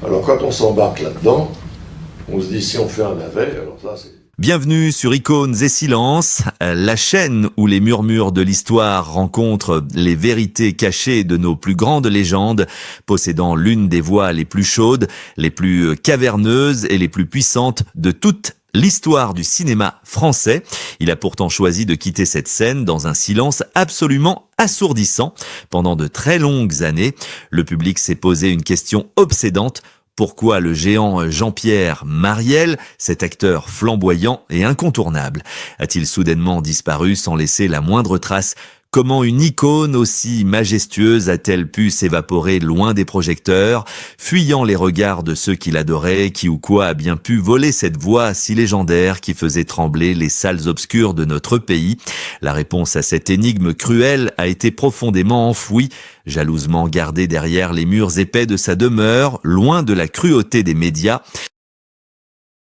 Alors quand on s'embarque là-dedans, on se dit si on fait un navet, alors ça c'est... Bienvenue sur Icônes et Silences, la chaîne où les murmures de l'histoire rencontrent les vérités cachées de nos plus grandes légendes, possédant l'une des voix les plus chaudes, les plus caverneuses et les plus puissantes de toute l'histoire du cinéma français. Il a pourtant choisi de quitter cette scène dans un silence absolument assourdissant. Pendant de très longues années, le public s'est posé une question obsédante. Pourquoi le géant Jean-Pierre Mariel, cet acteur flamboyant et incontournable, a-t-il soudainement disparu sans laisser la moindre trace ? Comment une icône aussi majestueuse a-t-elle pu s'évaporer loin des projecteurs, fuyant les regards de ceux qui l'adoraient, qui ou quoi a bien pu voler cette voix si légendaire qui faisait trembler les salles obscures de notre pays ? La réponse à cette énigme cruelle a été profondément enfouie, jalousement gardée derrière les murs épais de sa demeure, loin de la cruauté des médias.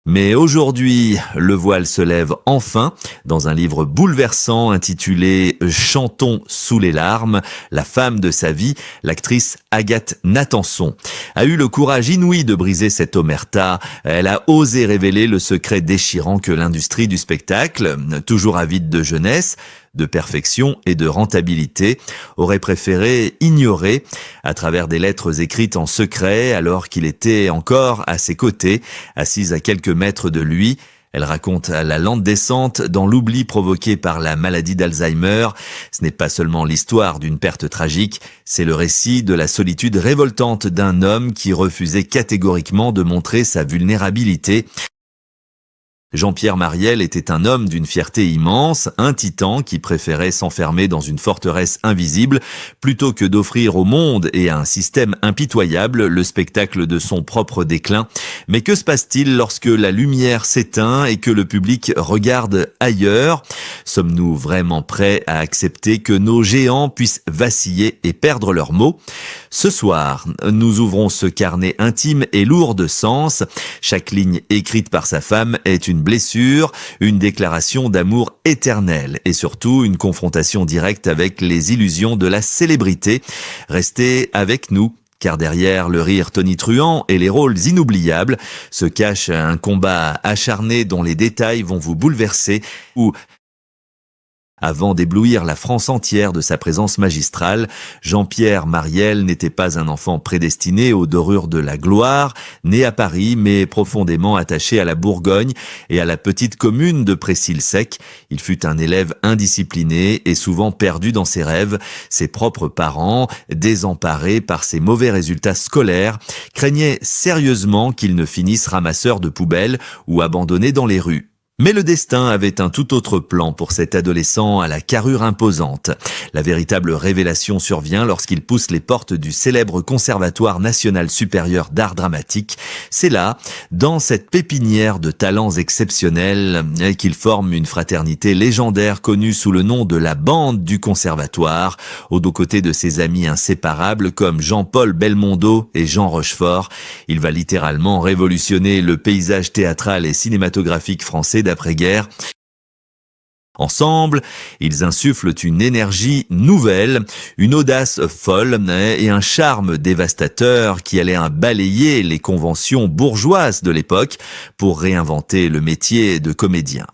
Mais aujourd'hui, le voile se lève enfin dans un livre bouleversant intitulé « Chantons sous les larmes ». La femme de sa vie, l'actrice Agathe Nathanson, a eu le courage inouï de briser cette omerta. Elle a osé révéler le secret déchirant que l'industrie du spectacle, toujours avide de jeunesse, de perfection et de rentabilité, aurait préféré ignorer à travers des lettres écrites en secret alors qu'il était encore à ses côtés, assise à quelques mètres de lui. Elle raconte la lente descente dans l'oubli provoqué par la maladie d'Alzheimer. Ce n'est pas seulement l'histoire d'une perte tragique, c'est le récit de la solitude révoltante d'un homme qui refusait catégoriquement de montrer sa vulnérabilité. Jean-Pierre Mariel était un homme d'une fierté immense, un titan qui préférait s'enfermer dans une forteresse invisible plutôt que d'offrir au monde et à un système impitoyable le spectacle de son propre déclin. Mais que se passe-t-il lorsque la lumière s'éteint et que le public regarde ailleurs ? Sommes-nous vraiment prêts à accepter que nos géants puissent vaciller et perdre leurs mots ? Ce soir, nous ouvrons ce carnet intime et lourd de sens. Chaque ligne écrite par sa femme est une blessure, une déclaration d'amour éternel et surtout une confrontation directe avec les illusions de la célébrité. Restez avec nous, car derrière le rire tonitruant et les rôles inoubliables se cache un combat acharné dont les détails vont vous bouleverser ou... Avant d'éblouir la France entière de sa présence magistrale, Jean-Pierre Mariel n'était pas un enfant prédestiné aux dorures de la gloire, né à Paris mais profondément attaché à la Bourgogne et à la petite commune de Précile-Sec. Il fut un élève indiscipliné et souvent perdu dans ses rêves. Ses propres parents, désemparés par ses mauvais résultats scolaires, craignaient sérieusement qu'il ne finisse ramasseur de poubelles ou abandonné dans les rues. Mais le destin avait un tout autre plan pour cet adolescent à la carrure imposante. La véritable révélation survient lorsqu'il pousse les portes du célèbre Conservatoire national supérieur d'art dramatique. C'est là, dans cette pépinière de talents exceptionnels, qu'il forme une fraternité légendaire connue sous le nom de la Bande du Conservatoire, aux deux côtés de ses amis inséparables comme Jean-Paul Belmondo et Jean Rochefort. Il va littéralement révolutionner le paysage théâtral et cinématographique français d'après-guerre. Ensemble, ils insufflent une énergie nouvelle, une audace folle et un charme dévastateur qui allait balayer les conventions bourgeoises de l'époque pour réinventer le métier de comédien.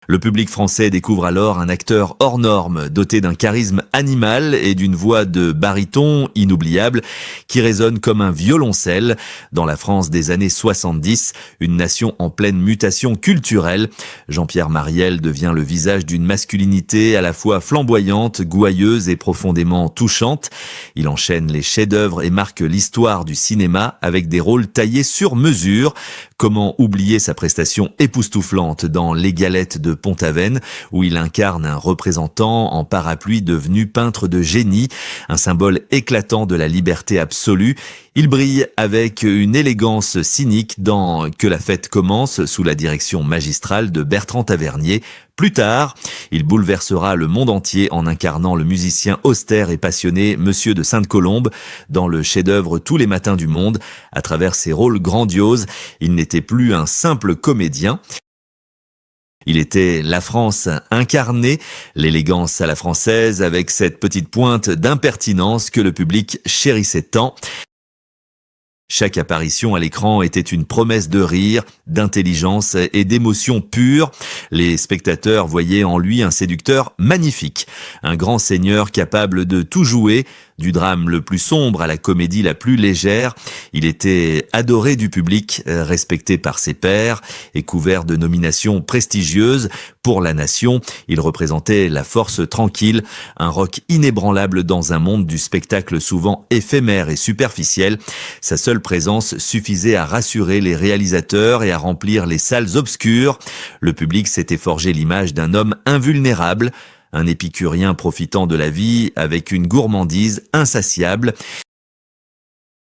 Le public français découvre alors un acteur hors norme, doté d'un charisme animal et d'une voix de baryton inoubliable qui résonne comme un violoncelle. Dans la France des années 70, une nation en pleine mutation culturelle, Jean-Pierre Mariel devient le visage d'une masculinité à la fois flamboyante, gouailleuse et profondément touchante. Il enchaîne les chefs-d'œuvre et marque l'histoire du cinéma avec des rôles taillés sur mesure. Comment oublier sa prestation époustouflante dans Les Galettes de Pont-Aven, où il incarne un représentant en parapluie devenu peintre de génie, un symbole éclatant de la liberté absolue. Il brille avec une élégance cynique dans Que la fête commence, sous la direction magistrale de Bertrand Tavernier. Plus tard, il bouleversera le monde entier en incarnant le musicien austère et passionné Monsieur de Sainte-Colombe dans le chef-d'œuvre Tous les matins du monde. À travers ses rôles grandioses, il n'était plus un simple comédien. Il était la France incarnée, l'élégance à la française avec cette petite pointe d'impertinence que le public chérissait tant. Chaque apparition à l'écran était une promesse de rire, d'intelligence et d'émotion pure. Les spectateurs voyaient en lui un séducteur magnifique, un grand seigneur capable de tout jouer, du drame le plus sombre à la comédie la plus légère. Il était adoré du public, respecté par ses pairs et couvert de nominations prestigieuses. Pour la nation, il représentait la force tranquille, un roc inébranlable dans un monde du spectacle souvent éphémère et superficiel. Sa seule présence suffisait à rassurer les réalisateurs et à remplir les salles obscures. Le public s'était forgé l'image d'un homme invulnérable, un épicurien profitant de la vie avec une gourmandise insatiable.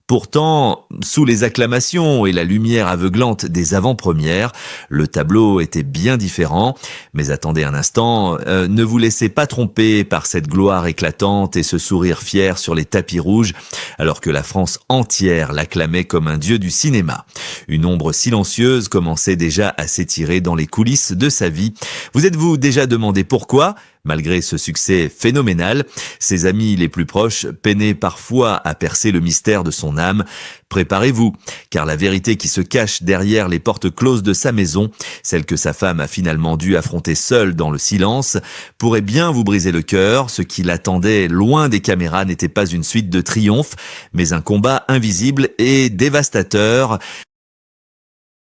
Pourtant, sous les acclamations et la lumière aveuglante des avant-premières, le tableau était bien différent. Mais attendez un instant, ne vous laissez pas tromper par cette gloire éclatante et ce sourire fier sur les tapis rouges, alors que la France entière l'acclamait comme un dieu du cinéma. Une ombre silencieuse commençait déjà à s'étirer dans les coulisses de sa vie. Vous êtes-vous déjà demandé pourquoi ? Malgré ce succès phénoménal, ses amis les plus proches peinaient parfois à percer le mystère de son âme. Préparez-vous, car la vérité qui se cache derrière les portes closes de sa maison, celle que sa femme a finalement dû affronter seule dans le silence, pourrait bien vous briser le cœur. Ce qui l'attendait loin des caméras n'était pas une suite de triomphes, mais un combat invisible et dévastateur.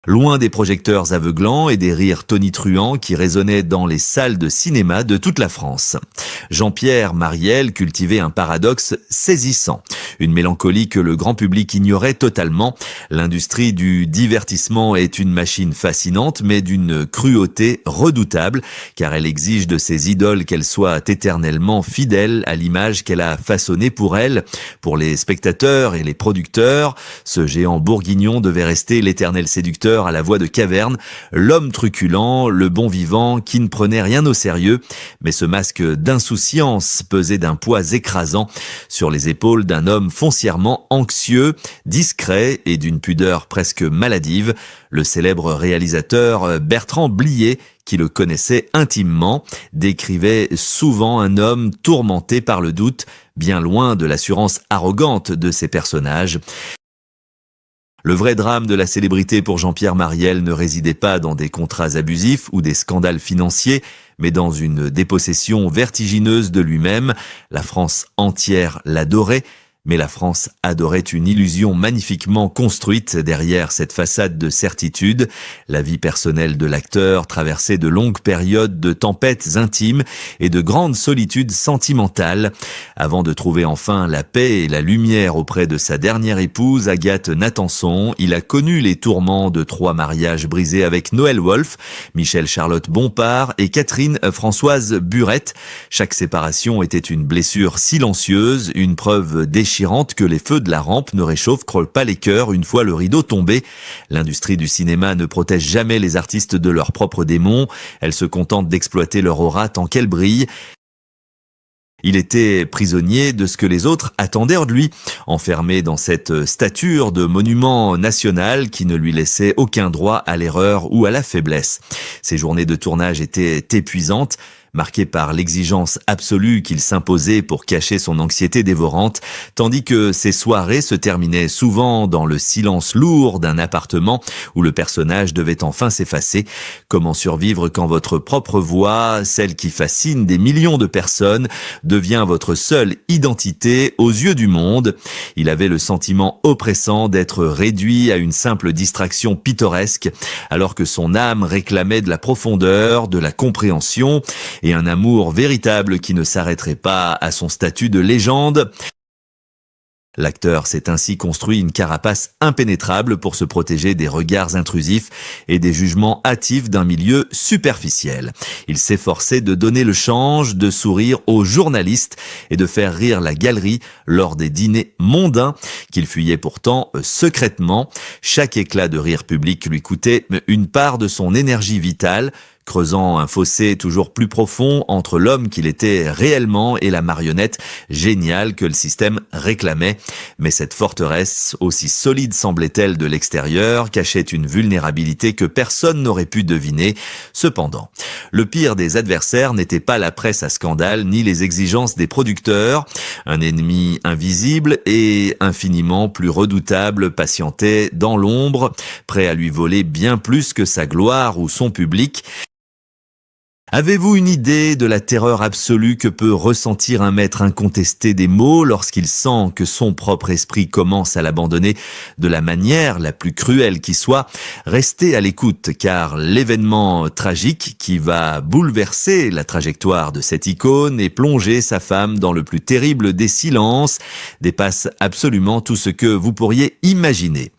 Loin des projecteurs aveuglants et des rires tonitruants qui résonnaient dans les salles de cinéma de toute la France. Jean-Pierre Marielle cultivait un paradoxe saisissant, une mélancolie que le grand public ignorait totalement. L'industrie du divertissement est une machine fascinante, mais d'une cruauté redoutable, car elle exige de ses idoles qu'elles soient éternellement fidèles à l'image qu'elle a façonnée pour elles. Pour les spectateurs et les producteurs, ce géant bourguignon devait rester l'éternel séducteur à la voix de caverne, l'homme truculent, le bon vivant qui ne prenait rien au sérieux, mais ce masque d'insouciance pesait d'un poids écrasant sur les épaules d'un homme foncièrement anxieux, discret et d'une pudeur presque maladive. Le célèbre réalisateur Bertrand Blier, qui le connaissait intimement, décrivait souvent un homme tourmenté par le doute, bien loin de l'assurance arrogante de ses personnages. Le vrai drame de la célébrité pour Jean-Pierre Marielle ne résidait pas dans des contrats abusifs ou des scandales financiers, mais dans une dépossession vertigineuse de lui-même. La France entière l'adorait, mais la France adorait une illusion magnifiquement construite derrière cette façade de certitude. La vie personnelle de l'acteur traversait de longues périodes de tempêtes intimes et de grandes solitudes sentimentales, avant de trouver enfin la paix et la lumière auprès de sa dernière épouse, Agathe Nathanson. Il a connu les tourments de 3 mariages brisés avec Noël Wolf, Michel-Charlotte Bompard et Catherine Françoise Burette. Chaque séparation était une blessure silencieuse, une preuve déchirante que les feux de la rampe ne réchauffent pas les cœurs une fois le rideau tombé. L'industrie du cinéma ne protège jamais les artistes de leurs propres démons. Elle se contente d'exploiter leur aura tant qu'elle brille. Il était prisonnier de ce que les autres attendaient de lui, enfermé dans cette stature de monument national qui ne lui laissait aucun droit à l'erreur ou à la faiblesse. Ses journées de tournage étaient épuisantes, marqué par l'exigence absolue qu'il s'imposait pour cacher son anxiété dévorante, tandis que ses soirées se terminaient souvent dans le silence lourd d'un appartement où le personnage devait enfin s'effacer. Comment survivre quand votre propre voix, celle qui fascine des millions de personnes, devient votre seule identité aux yeux du monde? Il avait le sentiment oppressant d'être réduit à une simple distraction pittoresque, alors que son âme réclamait de la profondeur, de la compréhension et un amour véritable qui ne s'arrêterait pas à son statut de légende. L'acteur s'est ainsi construit une carapace impénétrable pour se protéger des regards intrusifs et des jugements hâtifs d'un milieu superficiel. Il s'efforçait de donner le change, de sourire aux journalistes et de faire rire la galerie lors des dîners mondains qu'il fuyait pourtant secrètement. Chaque éclat de rire public lui coûtait une part de son énergie vitale. creusant un fossé toujours plus profond entre l'homme qu'il était réellement et la marionnette géniale que le système réclamait. Mais cette forteresse, aussi solide semblait-elle de l'extérieur, cachait une vulnérabilité que personne n'aurait pu deviner. Cependant, le pire des adversaires n'était pas la presse à scandale ni les exigences des producteurs. Un ennemi invisible et infiniment plus redoutable patientait dans l'ombre, prêt à lui voler bien plus que sa gloire ou son public. Avez-vous une idée de la terreur absolue que peut ressentir un maître incontesté des mots lorsqu'il sent que son propre esprit commence à l'abandonner de la manière la plus cruelle qui soit? Restez à l'écoute, car l'événement tragique qui va bouleverser la trajectoire de cette icône et plonger sa femme dans le plus terrible des silences dépasse absolument tout ce que vous pourriez imaginer.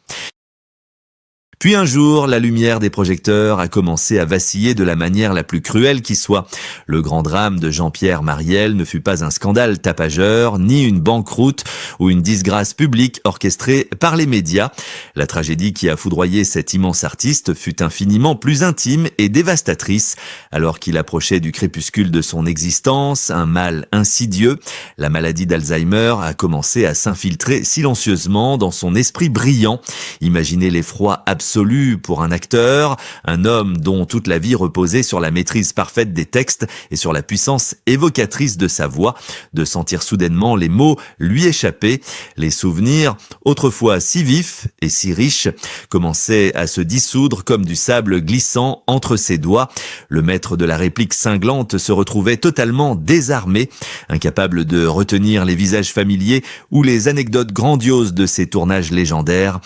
Puis un jour, la lumière des projecteurs a commencé à vaciller de la manière la plus cruelle qui soit. Le grand drame de Jean-Pierre Marielle ne fut pas un scandale tapageur, ni une banqueroute ou une disgrâce publique orchestrée par les médias. La tragédie qui a foudroyé cet immense artiste fut infiniment plus intime et dévastatrice. Alors qu'il approchait du crépuscule de son existence, un mal insidieux, la maladie d'Alzheimer, a commencé à s'infiltrer silencieusement dans son esprit brillant. Imaginez l'effroi absolu pour un acteur, un homme dont toute la vie reposait sur la maîtrise parfaite des textes et sur la puissance évocatrice de sa voix, de sentir soudainement les mots lui échapper. Les souvenirs, autrefois si vifs et si riches, commençaient à se dissoudre comme du sable glissant entre ses doigts. Le maître de la réplique cinglante se retrouvait totalement désarmé, incapable de retenir les visages familiers ou les anecdotes grandioses de ses tournages légendaires.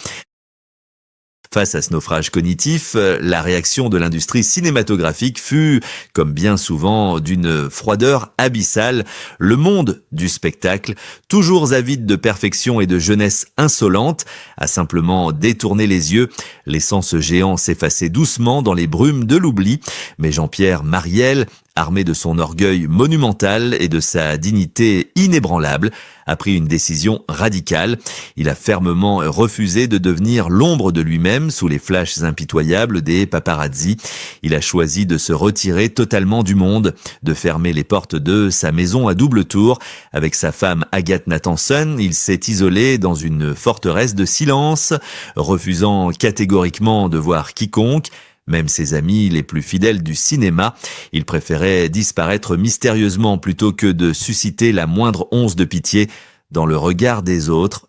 Face à ce naufrage cognitif, la réaction de l'industrie cinématographique fut, comme bien souvent, d'une froideur abyssale. Le monde du spectacle, toujours avide de perfection et de jeunesse insolente, a simplement détourné les yeux, laissant ce géant s'effacer doucement dans les brumes de l'oubli. Mais Jean-Pierre Marielle, armé de son orgueil monumental et de sa dignité inébranlable, a pris une décision radicale. Il a fermement refusé de devenir l'ombre de lui-même sous les flashs impitoyables des paparazzi. Il a choisi de se retirer totalement du monde, de fermer les portes de sa maison à double tour. Avec sa femme Agathe Nathanson, il s'est isolé dans une forteresse de silence, refusant catégoriquement de voir quiconque. Même ses amis les plus fidèles du cinéma, il préférait disparaître mystérieusement plutôt que de susciter la moindre once de pitié dans le regard des autres.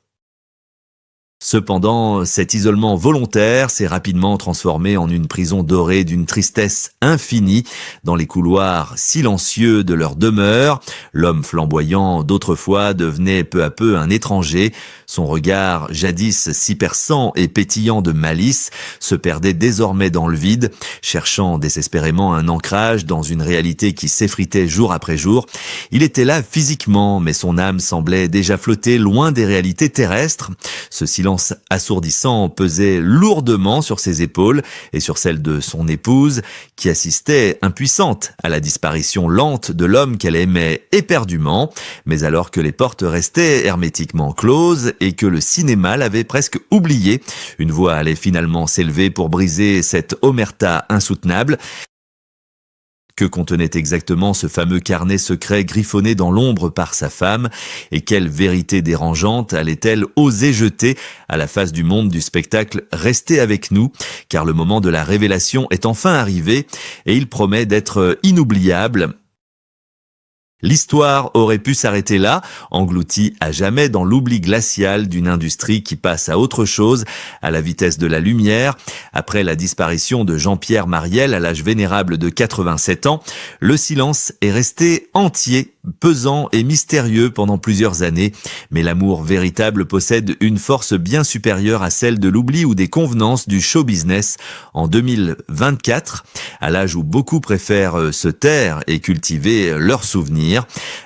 Cependant, cet isolement volontaire s'est rapidement transformé en une prison dorée d'une tristesse infinie. Dans les couloirs silencieux de leur demeure, l'homme flamboyant d'autrefois devenait peu à peu un étranger. Son regard, jadis si perçant et pétillant de malice, se perdait désormais dans le vide, cherchant désespérément un ancrage dans une réalité qui s'effritait jour après jour. Il était là physiquement, mais son âme semblait déjà flotter loin des réalités terrestres. Ce silence assourdissant pesait lourdement sur ses épaules et sur celles de son épouse, qui assistait impuissante à la disparition lente de l'homme qu'elle aimait éperdument. Mais alors que les portes restaient hermétiquement closes et que le cinéma l'avait presque oublié, une voix allait finalement s'élever pour briser cette omerta insoutenable. Que contenait exactement ce fameux carnet secret griffonné dans l'ombre par sa femme, et quelle vérité dérangeante allait-elle oser jeter à la face du monde du spectacle? Restez avec nous, car le moment de la révélation est enfin arrivé, et il promet d'être inoubliable. L'histoire aurait pu s'arrêter là, engloutie à jamais dans l'oubli glacial d'une industrie qui passe à autre chose, à la vitesse de la lumière. Après la disparition de Jean-Pierre Marielle à l'âge vénérable de 87 ans, le silence est resté entier, pesant et mystérieux pendant plusieurs années. Mais l'amour véritable possède une force bien supérieure à celle de l'oubli ou des convenances du show business. En 2024, à l'âge où beaucoup préfèrent se taire et cultiver leurs souvenirs,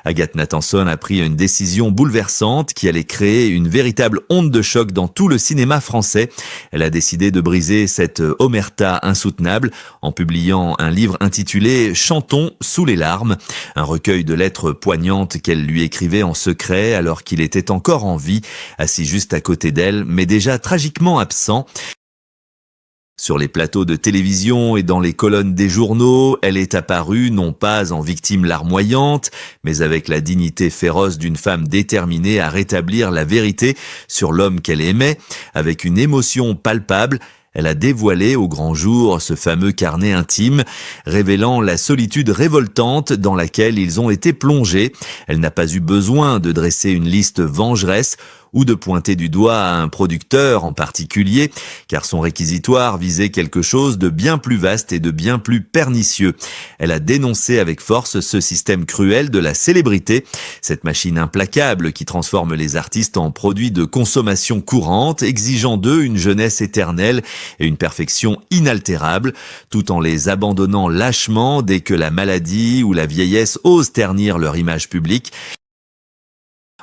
Agathe Nathanson a pris une décision bouleversante qui allait créer une véritable onde de choc dans tout le cinéma français. Elle a décidé de briser cette omerta insoutenable en publiant un livre intitulé « Chantons sous les larmes », un recueil de lettres poignantes qu'elle lui écrivait en secret alors qu'il était encore en vie, assis juste à côté d'elle, mais déjà tragiquement absent. Sur les plateaux de télévision et dans les colonnes des journaux, elle est apparue non pas en victime larmoyante, mais avec la dignité féroce d'une femme déterminée à rétablir la vérité sur l'homme qu'elle aimait. Avec une émotion palpable, elle a dévoilé au grand jour ce fameux carnet intime, révélant la solitude révoltante dans laquelle ils ont été plongés. Elle n'a pas eu besoin de dresser une liste vengeresse ou de pointer du doigt à un producteur en particulier, car son réquisitoire visait quelque chose de bien plus vaste et de bien plus pernicieux. Elle a dénoncé avec force ce système cruel de la célébrité, cette machine implacable qui transforme les artistes en produits de consommation courante, exigeant d'eux une jeunesse éternelle et une perfection inaltérable, tout en les abandonnant lâchement dès que la maladie ou la vieillesse osent ternir leur image publique.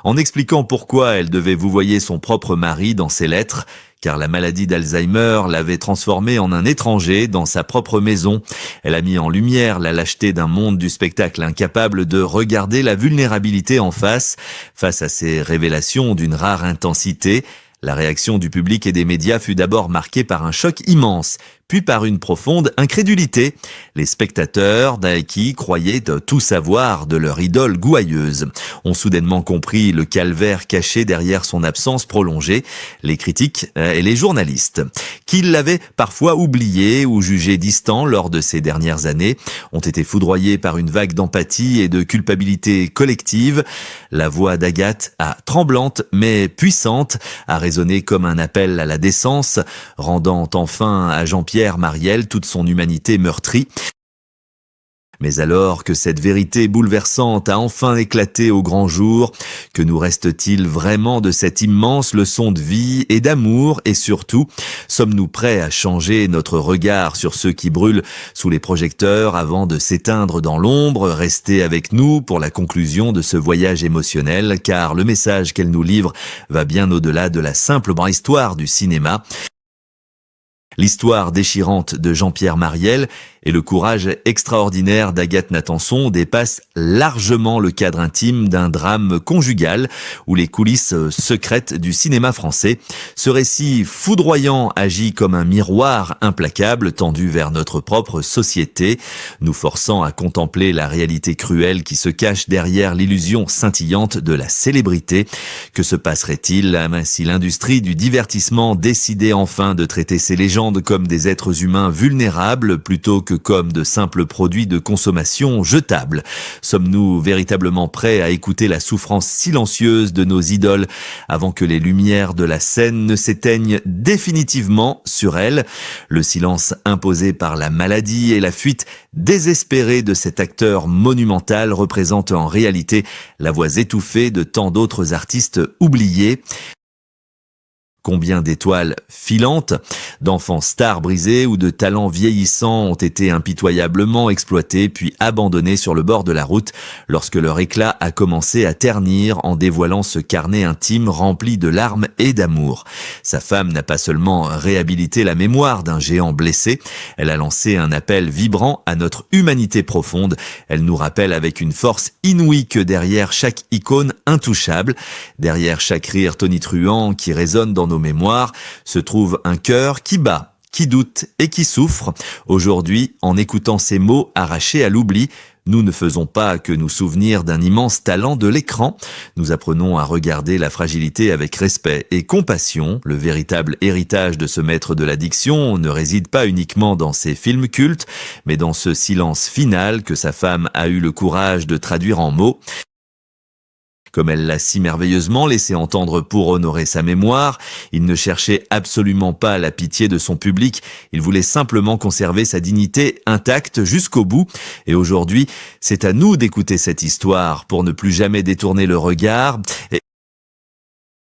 En expliquant pourquoi elle devait vouvoyer son propre mari dans ses lettres, car la maladie d'Alzheimer l'avait transformée en un étranger dans sa propre maison. Elle a mis en lumière la lâcheté d'un monde du spectacle incapable de regarder la vulnérabilité en face à ces révélations d'une rare intensité. La réaction du public et des médias fut d'abord marquée par un choc immense, puis par une profonde incrédulité. Les spectateurs d'Aiki croyaient tout savoir de leur idole gouailleuse, ont soudainement compris le calvaire caché derrière son absence prolongée, les critiques et les journalistes, qui l'avaient parfois oublié ou jugé distant lors de ces dernières années, ont été foudroyés par une vague d'empathie et de culpabilité collective. La voix d'Agathe, tremblante mais puissante, a résonné comme un appel à la décence, rendant enfin à Jean-Pierre Marielle toute son humanité meurtrie. Mais alors que cette vérité bouleversante a enfin éclaté au grand jour, que nous reste-t-il vraiment de cette immense leçon de vie et d'amour, et surtout, sommes-nous prêts à changer notre regard sur ceux qui brûlent sous les projecteurs avant de s'éteindre dans l'ombre? Restez avec nous pour la conclusion de ce voyage émotionnel, car le message qu'elle nous livre va bien au-delà de la simple histoire du cinéma. L'histoire déchirante de Jean-Pierre Marielle et le courage extraordinaire d'Agathe Natanson dépassent largement le cadre intime d'un drame conjugal ou les coulisses secrètes du cinéma français. Ce récit foudroyant agit comme un miroir implacable tendu vers notre propre société, nous forçant à contempler la réalité cruelle qui se cache derrière l'illusion scintillante de la célébrité. Que se passerait-il si l'industrie du divertissement décidait enfin de traiter ces légendes comme des êtres humains vulnérables plutôt que comme de simples produits de consommation jetables? Sommes-nous véritablement prêts à écouter la souffrance silencieuse de nos idoles avant que les lumières de la scène ne s'éteignent définitivement sur elles? Le silence imposé par la maladie et la fuite désespérée de cet acteur monumental représente en réalité la voix étouffée de tant d'autres artistes oubliés. Combien d'étoiles filantes, d'enfants stars brisés ou de talents vieillissants ont été impitoyablement exploités puis abandonnés sur le bord de la route lorsque leur éclat a commencé à ternir en dévoilant ce carnet intime rempli de larmes et d'amour. Sa femme n'a pas seulement réhabilité la mémoire d'un géant blessé, elle a lancé un appel vibrant à notre humanité profonde. Elle nous rappelle avec une force inouïe que derrière chaque icône intouchable, derrière chaque rire tonitruant qui résonne dans nos mémoires, se trouve un cœur qui bat, qui doute et qui souffre. Aujourd'hui, en écoutant ces mots arrachés à l'oubli, nous ne faisons pas que nous souvenir d'un immense talent de l'écran. Nous apprenons à regarder la fragilité avec respect et compassion. Le véritable héritage de ce maître de la diction ne réside pas uniquement dans ses films cultes, mais dans ce silence final que sa femme a eu le courage de traduire en mots. Comme elle l'a si merveilleusement laissé entendre pour honorer sa mémoire, il ne cherchait absolument pas la pitié de son public, il voulait simplement conserver sa dignité intacte jusqu'au bout. Et aujourd'hui, c'est à nous d'écouter cette histoire pour ne plus jamais détourner le regard